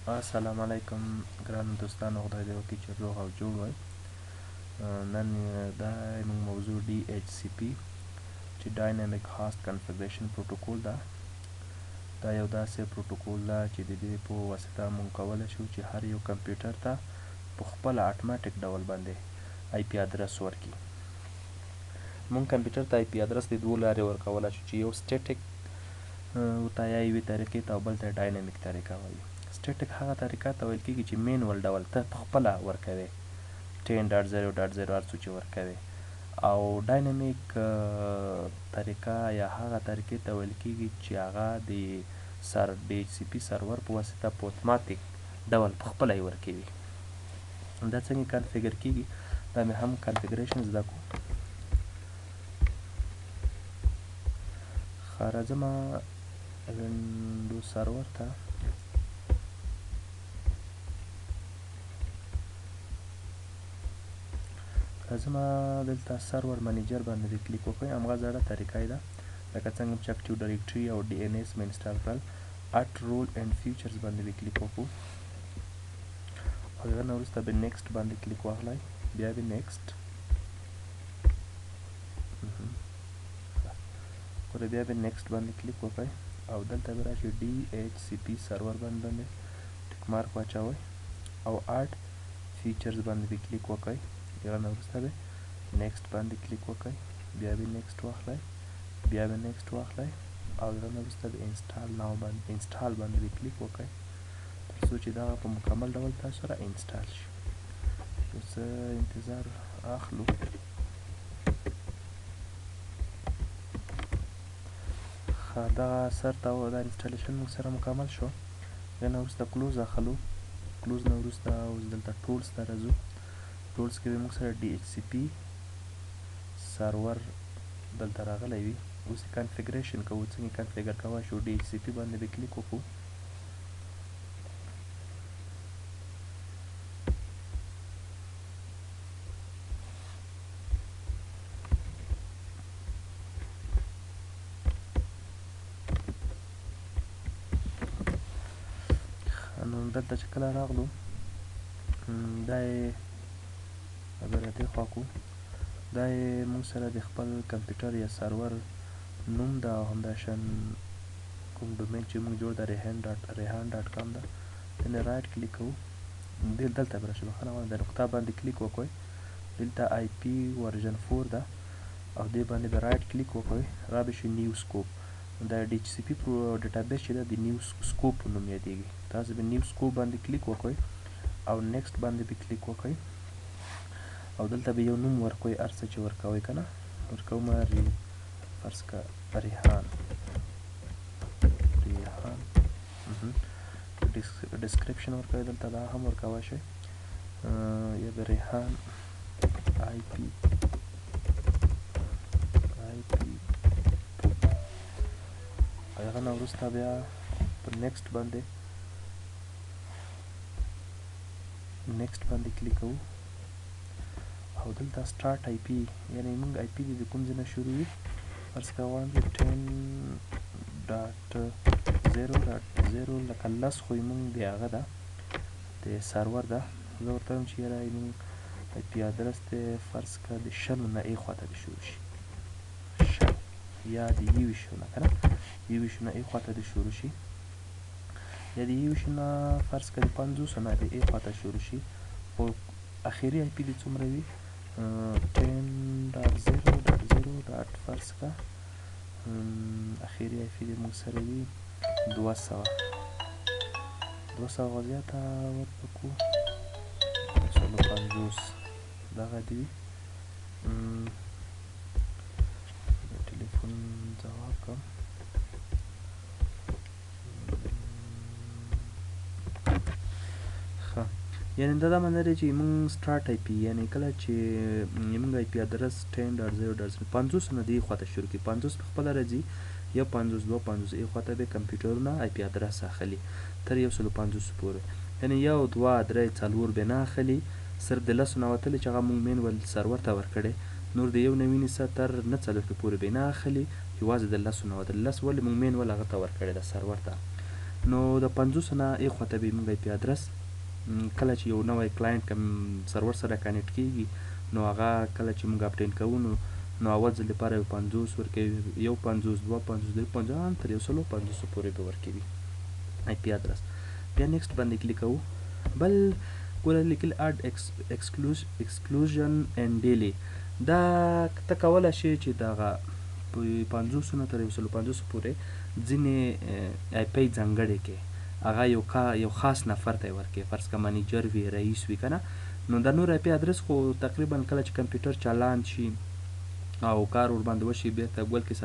السلام علیکم ګرانو دوستانو، خدای دې وکړي چې روغ او جوړ وئ. نن دا زموږ موضوع DHCP چې ډاینامیک هاست کنفیګریشن پروتوکول ده. دا یو داسې پروتوکول ده چې د دې په واسطه موږ کولی شو چې هر یو کمپیوټر ته په خپله اټومیټک ډول باندې آی پي ادرس ورکړي. موږ کمپیوټر ته آی پي ادرس د دوو لارې ورکولی شو چې یو سټیټک ورته یا یوې طریقې ته او بل ته ډاینامیک طریقه وایي. سټیټک هغه طریقه ته ویل کېږي چې مینول ډول ته په خپله ورکوې 10.0.0 هر څو چې ورکوې، او ډاینامیک طریقه یا هغه طریقې ته ویل کېږي چې هغه د DHCP سرور په واسطه په اتوماتیک ډول په خپله یې ورکوي. دا څنګه کنفیګر کېږي دا مې هم کنفیګریشن زده کړو. ښه راځمه وینډوز سرور ته. راځمه دلته سرور منیجر باندې دې کلیک وکړئ. همغه زړه طریقه یې ده لکه څنګه چې اکټیو ډایرکټري او DNS مې انسټال کړل. اټ رول اینډ فیچرز باندې دې کلیک وکړو، او هغه نه وروسته به نیکسټ باندې کلیک واخلئ. بیا به نیکسټ ګوره، بیا به نیکسټ باندې کلیک وکړئ او دلته به راشي DHCP سرور باندې ټیک مارک واچوئ او اټ فیچرز باندې به کلیک وکړئ. هغه نه وروسته به نیکسټ باندې کلیک وکړئ، بیا به نیکسټ واخلئ، بیا به نیکسټ واخلئ او هغه نه وروسته به انسټال باندې به کلیک وکړئ تر څو چې دغه په مکمل ډول تاسو سره انسټال شي. یو څه انتظار اخلو. ښه، دغه سر ته دا انسټالیشن موږ سره مکمل شو. هغې نه وروسته کلوز اخلو. کلوز نه وروسته اوس دلته ټولز ته راځو. ټولز کې به موږ سره DHCP سرور دلته راغلی وي. اوس یې کنفیګریشن کوو، څنګه کنفیګر کولی شو. DHCP باندې به کلیک وکړو، نو دلته چې کله راغلو دا یې خبراتې خوا کړو. دا یې موږ سره د خپل کمپیوټر یا سرور نوم ده او همداشان کوم ډومین چې موږ جوړ ده ریحان ډاټ کام ده. دنه رایټ کلیک کوو، دلته به راشي بخښنه غواړم، د نقطه باندې کلیک وکړئ. دلته IP ورژن 4 ده او دې باندې به رایټ کلیک وکړئ، را به شي نیو سکوپ. دا DHCP ډیټابیس چې ده د نیو سکوپ په نوم یادېږي. تاسو به نیو سکوپ باندې کلیک وکړئ او نیکسټ باندې به کلیک وکړئ او دلته به یو نوم ورکوئ، هر څه چې ورکوئ که نه ورکومه فرض که ریحان ډسکریپشن ورکوئ، دلته دا هم ورکولی شئ، یا به ریحان IP هغه نه وروسته بیا په نیکسټ باندې کلیک کوو او دلته سټارټ IP یعنې موږ IP دې د کوم ځای نه شروع وي. فرض که غواړم چې 10.0.0 لکه 10 خو موږ د هغه ده د سرور ده. زه ورته وایم چې یاره موږ IP ادرس دی فرض که د 100 نه ای خواته دې شروع شي، 100 یا د 20 نه که نه 20 نه ای خواته دې شروع شي، یا د 20 نه فرض که د 50 نه د ای خواته شروع شي. خو اخري IP دې څومره وي 10.0.0 فرض که اخري IP دې موږ سره وي 200 زیاته ورکړو 250 دغه دې وي. ټلیفون ځواب کړم. ښه، یعنې دا معنی دی چې موږ سټارټ IP یعنې کله چې موږ IP ادرس 10.0.0 50 نه دې خواته شروع کړي، 50 په خپله راځي، یا 50 250 ای خواته به کمپیوټرونه IP ادرس اخلي تر 150 پورې، یعنې 1 2 3 4 به نه اخلي، صرف د 10 نه وتلي چې هغه موږ مینول سرور ته ورکړی، نور د 1 نه ونیسه تر 9 پورې به نه اخلي، یوازې د 10 نه وتلي. 10 ولې موږ مینول هغه ته ورکړی ده سرور ته. نو د 50 نه ایخوا ته به موږ آی پی ادرس کله چې یو نوی کلاینټ سرور سره کنیکټ کیږي نو هغه کله چې موږ اپډیټ کوو نو اول ځل لپاره یو 50 ورکوي، یو 50 دوه 50 درې 50 تر 150 پورې به ورکوي آی پی ادرس. بیا نیکسټ باندې کلیک کوو. بل ګوره لیکل اډ ایکسکلوژن اینډ ډیلی، دا ته کولی شي چې دغه 50 نه تر 150 پورې ځینې آی پی ځانګړې کړې، هغه یو خاص نفر ته یې ورکړې، فرض که منیجر وي، رئیس وي که نه. نو د نور آی پی ادرس خو تقریبا کله چې کمپیوټر چالان شي او کار ورباندې وشي بېرته ګول کې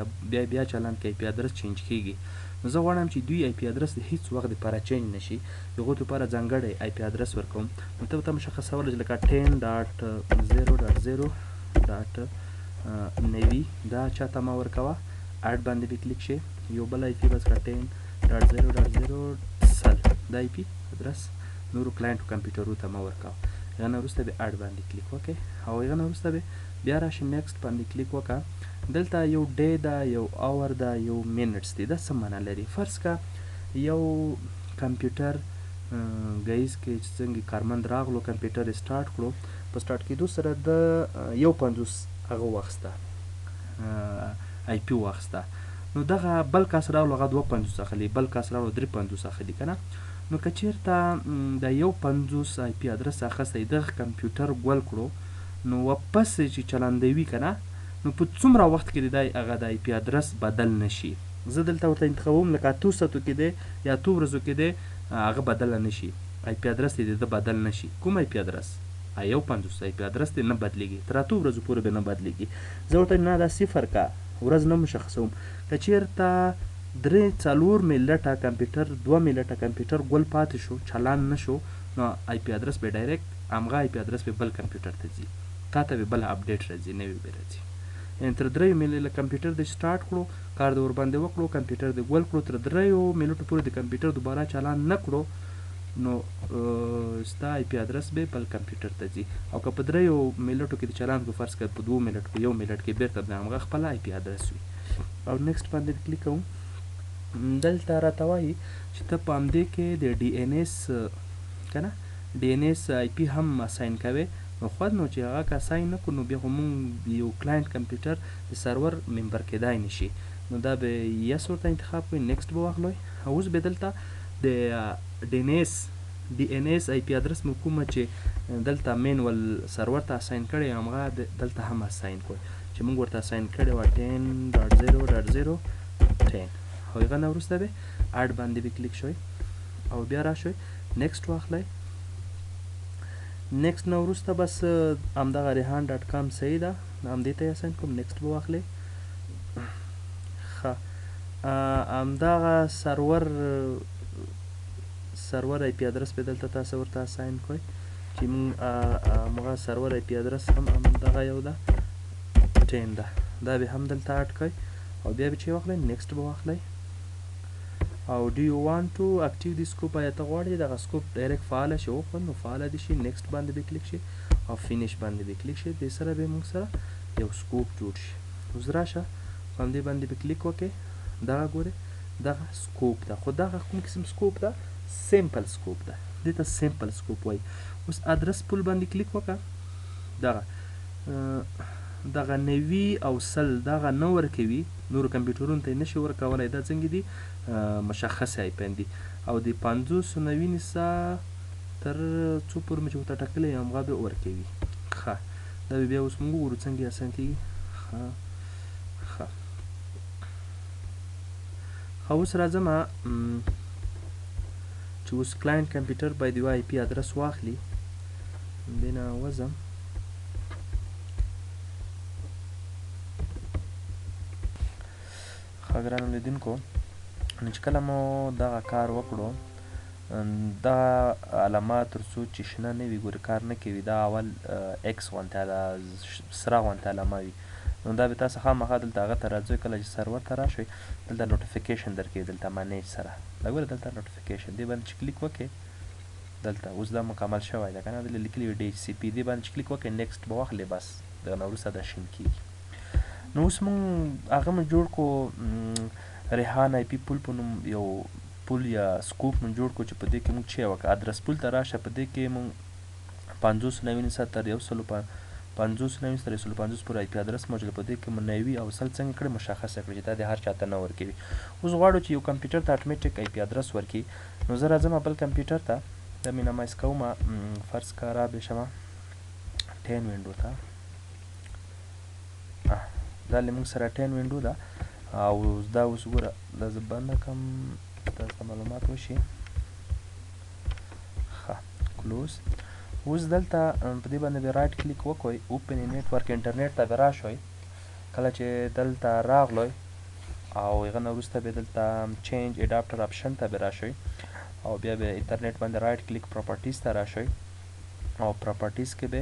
بیا چالان کې آی پی ادرس چینج کیږي. نو زه غواړم چې دوی آی پی ادرس د هیڅ وخت دپاره چینج نه شي، د هغو دپاره ځانګړی آی پی ادرس ورکوم. نو ته ورته مشخصولی چې لکه 10.0.0.90 دا چاته مه ورکوه، اډ باندې به کلیک شي، یو بل آی پي بس که 10.0.0 دا آی پي ادرس نورو کلاینټو کمپیوټرو ته مه ورکوه. هغه نه وروسته به اډ باندې کلیک وکړئ او هغه نه وروسته به بیا راشي نیکسټ باندې کلیک وکړه. دلته یو ډے ده، یو اور ده، یو منټس دی. دا څه معنا لري؟ فرض که یو کمپیوټر ګیز کې چې څنګه کارمند راغلو، کمپیوټر یې سټارټ کړو، په سټارټ کېدو سره د یو 50 هغه واخیسته آی پي واخیسته، نو دغه بل کس راغلو هغه 250 اخلي، بل کس راغلو 350 اخلي که نه. نو که چېرته د یو 50 آی پي ادرس اخیستی دغه کمپیوټر ګول کړو نو واپس چې چلندوي که نه، نو په څومره وخت کې دی هغه د آی پي ادرس بدل نه شي. زه دلته ورته انتخابوم لکه 8 ساعتو کې دی یا 8 ورځو کې دی، هغه بدله نه شي، آی پي ادرس دی د بدل نه شي. کوم آی پي ادرس؟ یو 50 آی پي ادرس دی نه بدلېږي، تر 8 ورځو پورې به نه بدلېږي. زه ورته نه دا صفر که ورځ نه مشخصوم. که چېرته 3-4 ملټه کمپیوټر 2 ملټه کمپیوټر ګول پاتې شو، چالان نه شو، نو آی پي ادرس به ډایرکټ همغه آی پي ادرس به بل کمپیوټر ته ځي، تا ته به بل اپډیټ راځي، نوی به راځي. یعنې تر 3 ملټه کمپیوټر دې سټارټ کړو، کار دې ورباندې وکړو، کمپیوټر دې ګول کړو، تر 3 ملټو پورې د کمپیوټر دوباره چالان نه کړو، نو ستا آی پي ادرس به بل کمپیوټر ته ځي. او که په 3 ملټو کې د چالان کړو، فرض کړه په 2 ملټ په 1 ملټ کې بېرته د همغه خپل آی پي ادرس وي. او نیکسټ باندې کلیک کوم. دلته راته وایي چې ته په همدې کې د ډي ان ایس که نه ډي ان ایس آی پي هم اساین کوې. نو خود نو چې هغه که اساین نه کړو نو بیا خو مونږ یو کلاینټ کمپیوټر د سرور ممبر کېدای نه شي. نو دا به یس ورته انتخاب کړئ، نیکسټ به واخلئ. اوس به دلته د ډي ان ایس آی پي ادرس مو کومه چې دلته مینول سرور ته اساین کړی همغه دلته هم اساین کړئ، چې مونږ ورته اساین کړی وه 10.0.0.10. او هغه نه وروسته به اډ باندې به کلیک شوئ او بیا راشئ نیکسټ واخلئ. نیکسټ نه وروسته بس همدغه ریحان.com صحیح ده، همدې ته یې اساین کوم، نیکسټ به واخلئ. ښه همدغه سرور آی پي ادرس به دلته تاسو ورته اساین کړئ، چې موږ همغه سرور آی پي ادرس هم همدغه یو ده 10 ده، دا به هم دلته اډ کړئ او بیا به چې واخلئ نیکسټ به واخلئ. او do you want to active the scope؟ آیا ته غواړې دغه سکوپ ډایرکټ فعاله شي؟ وخت نو فعاله دي شي، نیکسټ باندې به کلیک شي او فینیش باندې به کلیک شي. دې سره به موږ سره یو سکوپ جوړ شي. اوس راشه په همدې باندې به کلیک وکړې، دغه ګورې دغه سکوپ ده، خو دغه کوم قسم سکوپ ده؟ سیمپل سکوپ ده، دې ته سیمپل سکوپ وایي. اوس ادرس پول باندې کلیک وکړه، دغه 90 او 100 دغه نه ورکوي، نورو کمپیوټرونو ته یې نشي ورکولی. دا څنګه دي؟ مشخص آی پي دي. او د 50 90 نیسه تر څو پورې مې چې ورته ټاکلی همغه به ورکوي. ښه دا به بیا اوس موږ وګورو څنګه یې اسان کېږي. ښه اوس راځم چې اوس کلاینټ کمپیوټر باید یو آی پي ادرس واخلي. دې نه وځم ښه ګرانو لیدونکو، نو چې کله مو دغه کار وکړو دا علامات تر څو چې شنه نه وي ګورې کار نه کوي، دا اول ایکس غوندې سره غوندې علامه وي، نو دا به تاسو خامخا دلته هغه ته راځئ. کله چې سرور ته راشئ دلته نوټیفیکیشن درکوي، دلته منیج سره دا ګوره دلته نوټیفیکیشن دې باندې چې کلیک وکړئ دلته اوس دا مکمل شوی ده که نه، دلته لیکلي وي DHCP، دې باندې چې کلیک وکړئ نیکسټ به واخلئ، بس دغه نه وروسته دا شین کېږي. نو اوس مونږ هغه مو جوړ کړو ریحان آی پي پول په نوم یو پول یا سکوپ مونږ جوړ کړو چې په دې کې مونږ چې وکړو ادرس پول ته راشه په دې کې مونږ 599 تر 150 تر 150 پورې آی پی ادرس موجود په دې کې مونږ 90 او 100 څنګه کړی مشخصه کړی چې دا د هر چاته نه ورکوي. اوس غواړو چې یو کمپیوټر ته اټومیټیک آی پی ادرس ورکړي نو زه راځم بل کمپیوټر ته دا مینیمایز کوم فرض کا را بشم 10 وینډو ته دا لمونږ سره 10 وینډو ده او دا اوس ګوره دا زه بنده کړم تاسو معلومات وشي ښه کلوز. اوس دلته په دې باندې به رایټ کلیک وکړئ اوپن نیټورک انټرنیټ ته به راشئ کله چې دلته راغلئ او هغه نه وروسته به دلته چینج اډاپټر آپشن ته به راشئ او بیا به انټرنیټ باندې رایټ کلیک پراپرټیز ته راشئ او پراپرټیز کې به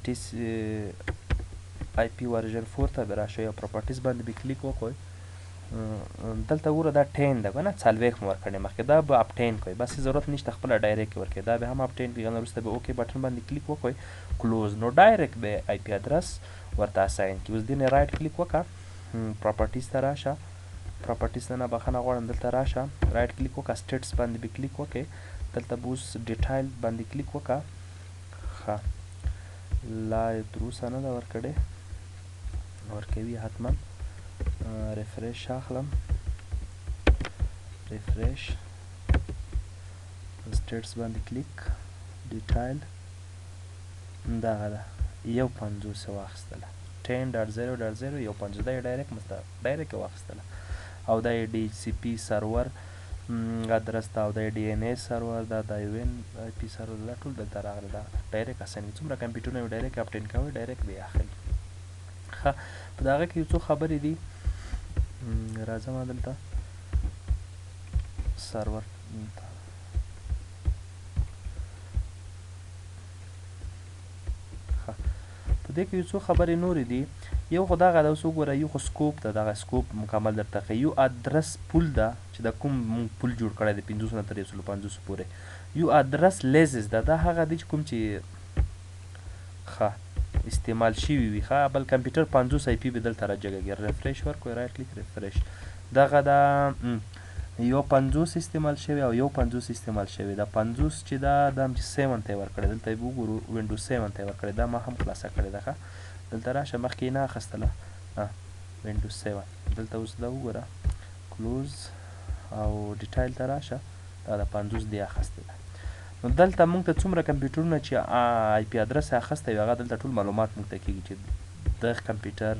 ټیس آی پی ورژن 4 ته به راشئ او پراپرټیز باندې به کلیک وکړئ دلته ګوره دا 10 ده کنه 40 مو ورکړی مخکې دا به اپټین کوئ بس ضرورت نشته خپله ډایرکټ ورکړئ دا به هم اپټین کړي هغه وروسته به اوکې بټن باندې کلیک وکړئ کلوز نو ډایرکټ به آی پی ادرس ورته اساین کړي. اوس دې نه رایټ کلیک وکړه پراپرټیز ته راشه پراپرټیز نه بخښنه غواړم دلته راشه رایټ کلیک وکړه سټیټس باندې به کلیک وکړئ دلته به اوس ډیټایل باندې کلیک وکړه ښه لا تر اوسه نه ده ورکړې ورکوي حتما ریفریش اخلم ریفریش سټیټس باندې کلیک ډیټایل دغه ده 150 واخیستله 10.0.0 150 دا یې ډایرکټ واخیستله او دا یې DHCP سرور ادرس ته او دا یې DNA سرور دا د UN IP سرور دا ټول دلته راغلی دا ډایرکټ اسانوي څومره کمپیوټرونه یې ډایرکټ اپټین کوئ ډایرکټ به یې اخلي. ښه په د هغه کې یو څو خبرې دي راځم دلته سرور ته په دې کې یو څو خبرې نورې دي یو خو دغه ده اوس وګوره یو خو سکوپ ده دغه سکوپ مکمل درته ښیي یو ادرس پول ده چې د کوم مونږ پول جوړ کړی دی 500 نه تر 150 پورې یو ادرس لیزز ده دا هغه دی چې کوم چې ښه استعمال شوي وي ښه بل کمپیوټر 50 آی پی به دلته راجګږي ریفریش ورکړئ رایټ کلیک ریفریش دغه دا یو 50 استعمال شوی او یو 50 استعمال شوی دا 50 چې دا هم چې 7 ته یې ورکړی دلته یې وګورو وینډوز 7 ته یې ورکړی دا ما هم خلاصه کړې ده ښه دلته راشه مخکې یې نه اخیستله وینډوز 7 دلته اوس دا وګوره کلوز او ډیټایل ته راشه دا د 50 دی اخیستې ده نو دلته مونږ ته څومره کمپیوټرونه چې آی پی ادرس یې اخیستی وي هغه دلته ټول معلومات مونږ ته کېږي چې دغه کمپیوټر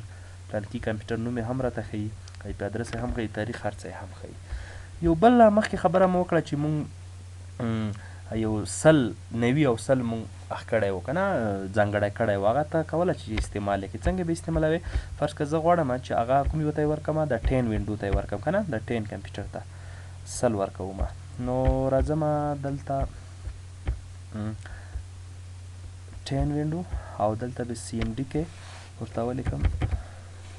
پلانکي کمپیوټر نوم یې هم راته ښیي آی پی ادرس یې هم ښیي تاریخ هر څه یې هم ښیي. یو بل مخکې خبره مو وکړه چې مونږ یو 90 او 100 مونږ اخ کړی و که نه ځانګړی کړی و هغه ته کولی چې استعمال یې کړي څنګه به استعمالوې فرض که زه غواړم چې هغه کوم یو ته یې ورکړم د 10 وینډو ته یې ورکړم که نه د 10 کمپیوټر ته 100 ورکوم نو راځم دلته 10 وینډو او دلته به CMD کې ورته ولیکم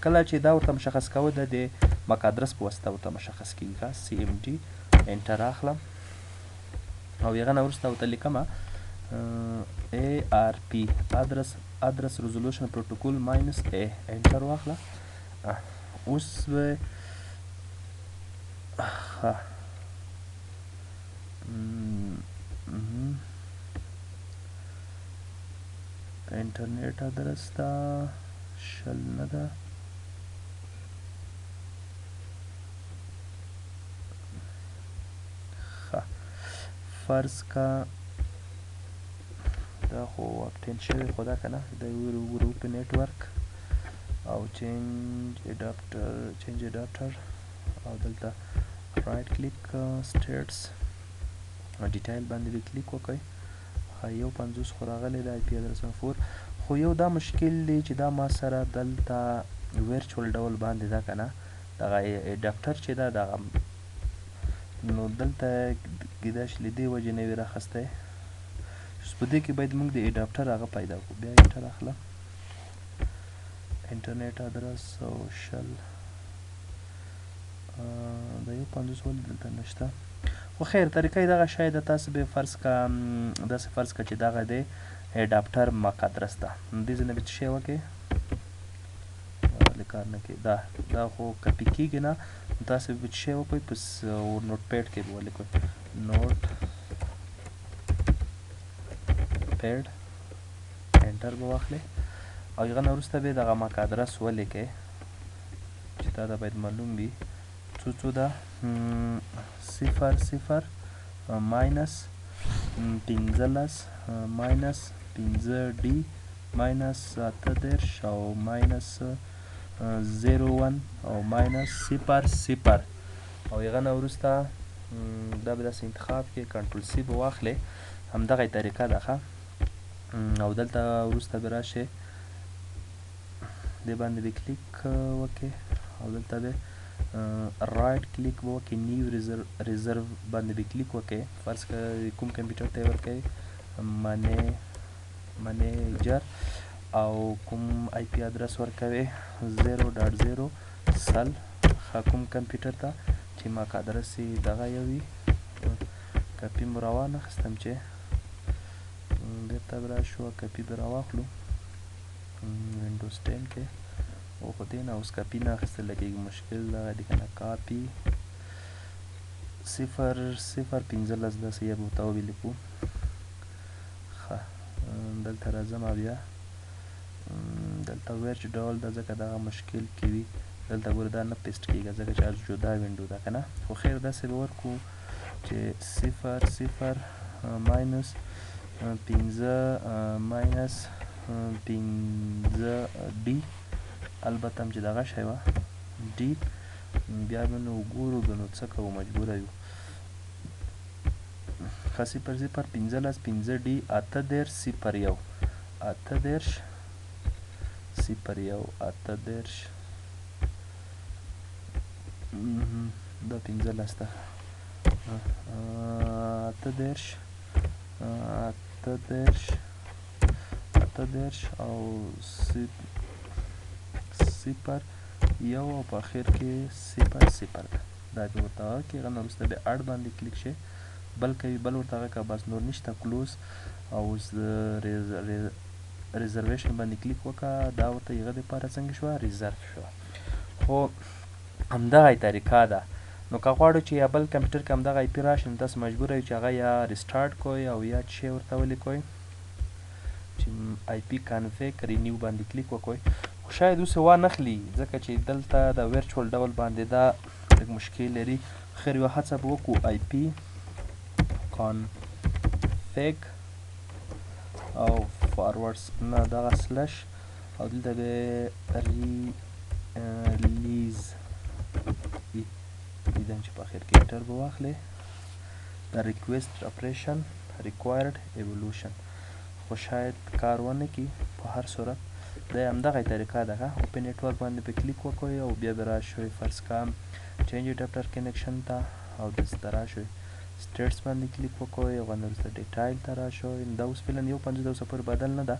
کله چې دا ورته مشخص کوو د مک ادرس په واسطه ورته مشخص کېږي ښه CMD انټر اخلم او هغه نه وروسته ورته لیکم ARP ادرس ریزولوشن پروتوکول ماینس A انټر واخله اوس به ښه انټرنیټ ادرس دا شل نه ده فرض کا دا خو اپټین شوی خو دا که نه دا وګورو په نیټورک او چینج اډاپټر او دلته رایټ کلیک سټیټس ډیټایل باندې به کلیک وکړئ یو 50 خو راغلی د آی پی ادرس 4 خو یو دا مشکل دی چې دا ما سره دلته ورچوال ډول باندې ده که نه دغه اډاپټر چې ده دغه نو دلته کیدای شي له دې وجې نه وي راخیستی په دې کې باید موږ د اډاپټر هغه پیدا کړو بیا انټر اخلم انټرنیټ ادرس او شل د یو 50 ولې دلته نشته خو خیر طریقه یې دغه شاید تاسو به فرض که داسې فرض که چې دغه دی اډاپټر مک ادرس ده نو دې ځای نه به څه شی وکړئ ولې کار نه کوي دا خو کپي کېږي نه داسې به څه شی وکړئ په نوټ پیډ کې به ولیکئ نوټ پیډ انټر به واخلئ او هغه نه وروسته به دغه ماک ادرس ولیکئ چې دا باید معلوم وي څو ده 00 ماینس 15 ماینس 15D ماینس 18 او ماینس 01 او ماینس 00 او هغه نه وروسته دا به داسې انتخاب کې کنټرول C به واخلئ همدغه طریقه ده ښه او دلته وروسته به راشئ دې باندې به کلیک وکړئ او دلته به رایټ کلیک به وکړئ نیو ریزرو باندې به کلیک وکړئ فرض کړئ کوم کمپیوټر ته یې ورکوئ منیجر او کوم آی پی ادرس ورکوئ 0.0 سل کوم کمپیوټر ته چې ماک ادرس یې دغه یو وي کپي مو راوانخیستم چې بېرته به راشو کپي به راواخلو وینډوز 10 کې او خو دې نه اوس کپي نه اخیستل لګېږي مشکل دغه دی که نه کاپي 0.0.15 داسې یې به ورته ولیکو ښه دلته راځم بیا دلته ویرچ ډول ده ځکه دغه مشکل کې وي دلته ګوره دا نه پیسټ کېږي ځکه چې جدا وینډو ده که نه خو خیر داسې به ورکړو چې 0 ماینس 15 ماینس 15D البته هم چې دغه شی وه ډي بیا به نو وګورو به نو څه کوو مجبوره یو ښه 0 15 15D 18 دا 15 ده 18 او 0 یو او په اخر کې 0 ده دا به ورته وکړئ هغه نه وروسته بیا اډ باندې کلیک شئ بل کوي بل ورته هغه که بس نور نشته کلوز او ریزرویشن باندې کلیک وکړه دا ورته هغه دپاره څنګه شوه ریزرو شوه خو همدغه طریقه ده نو که غواړو چې یا بل کمپیوټر کې همدغه آی پي راشي نو تاسو مجبوره یو چې هغه یا ریسټارټ کوئ او یا څه شی ورته ولیکئ چې آی پي کنفیګ رینیو باندې کلیک وکړئ خو شاید اوس یې وانخلي ځکه چې دلته د ویرچوال ډول باندې دا لږ مشکل لري خیر یوه هڅه به وکړو آی پي کنفیګ او فارورډ نه دغه سلش او دلته به ریلیز دیدم چې په اخر کې انټر به واخلئ د ریکویسټ اپریشن ریکوایرډ ایولوشن خو شاید کار ونه کړي په هر صورت دا یې همدغه طریقه ده ښه اوپن نیټورک باندې په کلیک وکړئ او بیا به راشئ فرض کړه چینج اډاپټر کنیکشن ته او دلته ته راشئ سټیټس باندې کلیک وکړئ هغه نه وروسته ډیټایل ته راشئ دا اوس فعلا 1.5 پورې بدل نه ده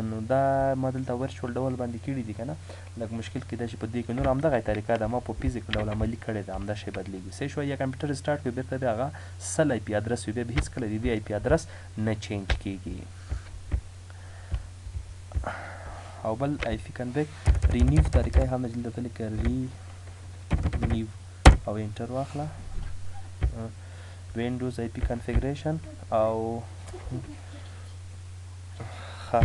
نو دا ما دلته ورچوال ډول باندې کړي دي که نه لږ مشکل کېدای شي په دې کې نور همدغه طریقه ده ما په فزیکل ډول عملي کړې ده همدا شی بدلېږي صحیح شوه یا کمپیوټر سټارټ کړئ بېرته بیا هغه سل آی پي ادرس وي بیا به هېڅکله د دې آی پي ادرس نه چینج کېږي او بل آی پي کنفیګ رینیو طریقه یې هم دلته ته لیکه رینیو او انټر واخله وینډوز آی پي کنفیګریشن او ښه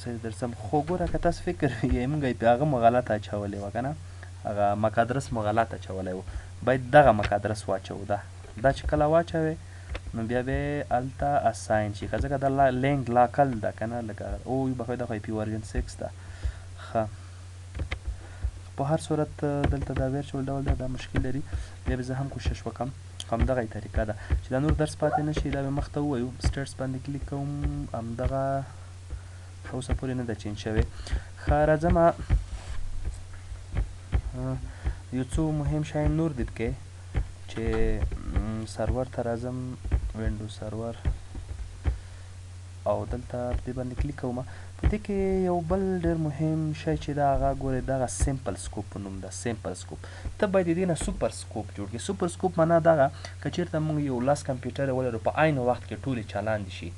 صحیح درسم خو ګوره که تاسو فکر یې موږ هغه مو غلط اچولی وه که نه هغه مک ادرس مو غلط اچولی و باید دغه مک ادرس واچوو دا چې کله واچوې نو بیا به یې هلته اساین شي که ځکه دا لینک لاکل ده که نه لکه او بخوی دا خو آی پي ورژن 6 ده ښه په هر صورت دلته دا ویرچوال ډول ده دا مشکل لري بیا به زه هم کوشش وکړم همدغه طریقه ده چې دا نور درس پاتې نه شي دا به مخته ووایو سټیټس باندې کلیک کوم همدغه ښه اوسه پورې نه ده چینج شوې ښه راځم یو څو مهم شیان نور دید کې چې سرور ته راځم وینډوز سرور او دلته دې باندې کلیک کوم په دې کې یو بل ډېر مهم شی چې دا هغه ګورئ دغه سیمپل سکوپ په نوم ده سیمپل سکوپ ته باید د دې نه سوپر سکوپ جوړ کړې سوپر سکوپ معنا دغه که چېرته موږ یو لاس کمپیوټر ولرو په عین وخت کې ټولې چالان شي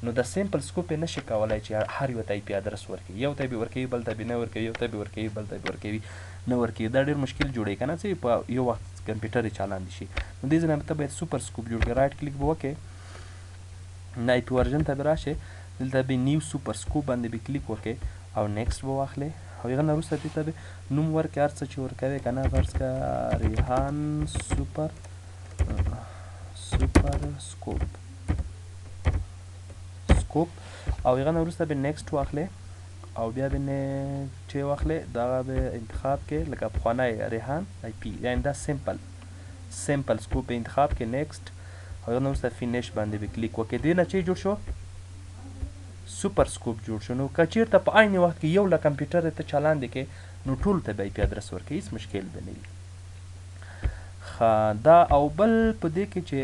نو د سیمپل سکوپ یې نشي کولی چې هر یو ته آی پي ادرس ورکوي یو ته به ورکوي بل ته به نه ورکوي یو ته به ورکوي بل ته به ورکوي نه ورکوي. دا ډېر مشکل جوړوي که نه چې په یو وخت کمپیوټر یې چالان شي. نو دې ځای نه ته باید سوپر سکوپ جوړ کړې. رایټ کلیک به وکړې، آی پي ورژن ته به راشې، دلته به نیو سوپر سکوپ باندې به کلیک وکړې او نیکسټ به واخلې او هغه نه وروسته دې ته به نوم ورکړې، هر څه چې ورکوې که نه، فرض کړه ریحان سوپر سکوپ او هغه نه وروسته به نیکسټ واخلې او بیا به چې واخلې دغه به انتخاب کې لکه پخوانی ریحان آی پي، یعنې دا سمپل سکوپ به انتخاب کې نیکسټ او هغه نه وروسته فینیش باندې به کلیک وکړې. دې نه چې جوړ شو سوپر سکوپ جوړ شو. نو که چېرته په عین وخت کې یو له کمپیوټر ته چالان دی کې نو ټول ته به آی پي ادرس ورکوي، هېڅ مشکل به نه وي. دا او بل په دې کې چې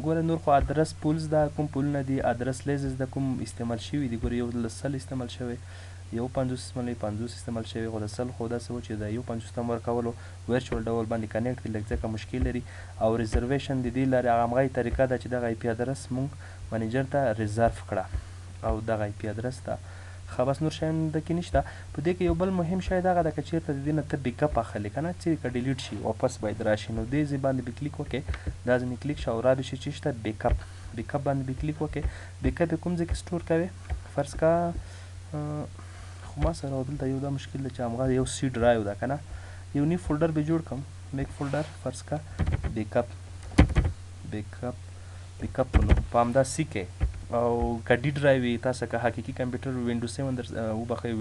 ګوره نور خو ادرس پولز دا کوم پولونه دي، ادرس لیزز د کوم استعمال شوي دي. ګوره یو 100 استعمال شوی، یو 50 استعمال شوی، خو د 100 خو داسې و چې د یو 50 ته ورکولو ورچوال ډول باندې کنیکټ کړي لږ ځکه مشکل لري. او ریزرویشن د دې لارې هغه همغږې طریقه ده چې دغه آی پي ادرس مونږ منیجر ته ریزرف کړه او دغه آی پي ادرس ته ښه بس نور شیان دکې نشته. په دې کې یو بل مهم شی دغه ده که چېرته د دې نه ته بیک اپ اخلې که نه، چې که ډیلیټ شي واپس باید راشي، نو دې ځای باندې به کلیک وکړې، دا ځای مې کلیک شو او را به شي چې شته بیک اپ باندې به کلیک وکړې. بیک اپ یې کوم ځای کې سټور کوې، فرض کا خو ما سره دلته یو دا مشکل ده چې همغه یو سی ډرایو ده که نه، یو نیو فولډر به جوړ کړم، میک فولډر فرض کا بیک اپ په نوم په همدا سی کې. او که ډي ډرایو وي تاسو که حقیقي کمپیوټر وینډوز 7 در وبخښئ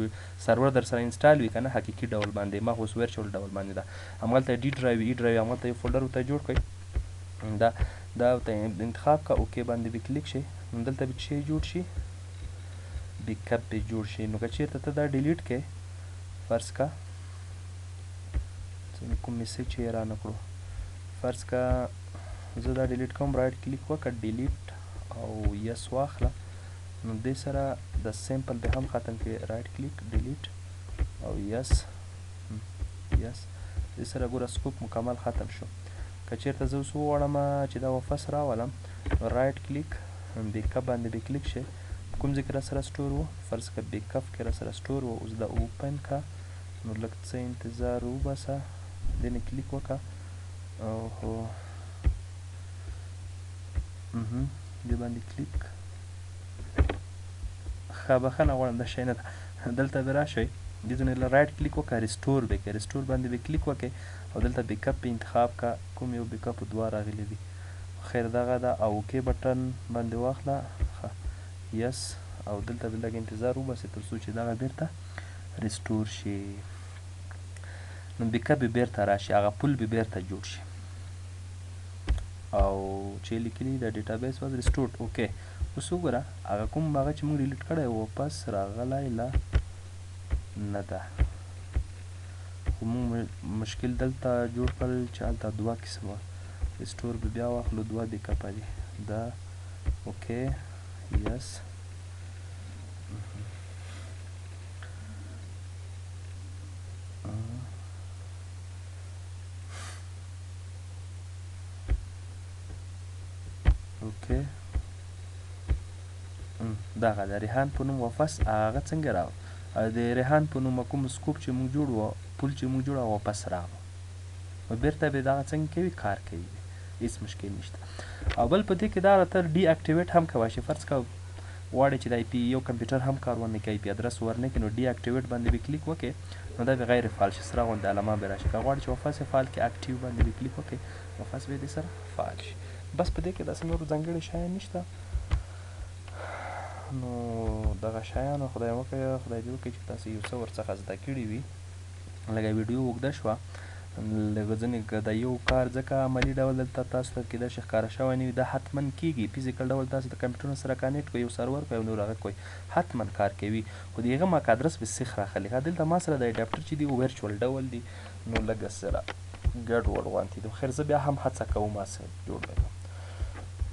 سرور در سره انسټال وي که نه حقیقي ډول باندې، ما خو اوس ورچوال ډول باندې ده، همغلته ډي ډرایو ای ډرایو همغلته یو فولډر ورته جوړ کړئ، دا ورته انتخاب کړه، اوکې باندې به کلیک شي، نو دلته به څه جوړ شي، بیک اپ به جوړ شي. نو که چېرته ته دا ډیلیټ کړې فرض کا کوم میسج چې یې رانه کړو، فرض کا زه دا ډیلیټ کوم، رایټ کلیک وکړه ډیلیټ او یس واخله، نو دې سره د سیمپل به هم ختم کړي، رایټ کلیک ډیلیټ او یس دې سره ګوره سکوپ مکمل ختم شو. که چېرته زه اوس وغواړم چې دا واپس راولم، رایټ کلیک بیک اپ باندې به کلیک شي، کوم ځای کې را سره سټور و، فرض که بیک اپ کې را سره سټور و، اوس دا اوپن که، نو لږ څه انتظار وباسه، دې نه کلیک وکړه او دې باندې کلیک ښه بخښنه غواړم دا شی نه ده، دلته به راشئ دې ځای نه رایټ کلیک وکړه، ریسټور به کړئ، ریسټور باندې به کلیک وکړئ او دلته بیک اپ په انتخاب کړه، کوم یو بیک اپ دوه راغلي دي، خیر دغه ده، او اوکې بټن باندې واخله، ښه یس، او دلته به لږ انتظار وباسئ تر څو چې دغه بیرته ریسټور شي. نو بیک اپ به بیرته راشي، هغه پول به بیرته جوړ شي او چې لیکلي د ډیټابیس واز ریسټورډ، اوکې. اوس وګوره هغه کوم هغه چې موږ ډیلیټ کړی واپس راغلی لا نه ده، خو موږ مشکل دلته جوړ کړل چې هلته دوه قسمه ریسټور به بیا واخلو، دوه بیک اپه دي، دا اوکې یس اوکې دغه د ریحان په نوم واپس هغه څنګه راو، د ریحان په نوم کوم سکوپ چې موږ جوړ و، پول چې موږ جوړ واپس راو، نو بیرته به دغه څنګه کوي، کار کوي، هېڅ مشکل نشته. او بل په دې کې دا راته ډي اکټیویټ هم کولی شي، فرض کړه غواړې چې د آی پي یو کمپیوټر هم کار ونه کړي، آی پي ادرس ورنه کړي، نو ډي اکټیویټ باندې به کلیک وکړې، نو دا به غیر فعال شي، سره غوندې علامه به راشي. که غواړې چې واپس یې فعال کړي، اکټیو باندې به کلیک وکړې، واپس به یې دې سره فعال شي. بس په دې کې داسې نور ځانګړي شیان نشته. نو دغه شیانو خدای وکړي، خدای دې وکړي چې تاسو یو څه ورڅخه زده کړي وي. لږه ویډیو اوږده شوه، لږ ځینې د یو کار ځکه عملي ډول دلته تاسو ته کېدای شي ښکاره شوی نه وي، دا حتما کېږي، فزیکل ډول تاسو د کمپیوټر سره کنیکټ کړئ، یو سرور کوئ او نور هغه کوئ، حتما کار کوي، خو د هغه ماک ادرس به سیخ راخلي. دلته ما سره د اډاپټر چې دي ورچوال ډول دي، نو لږه سره ګډوډ غوندې دي، خیر زه بیا هم هڅه کوم هسې جوړ کړم.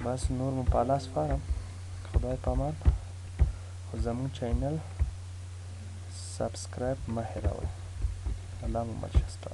بس نور مو په لاس سپارم، خدای پامان، خو زموږ چینل سبسکرایب مه هېروئ. الله مو مل شه.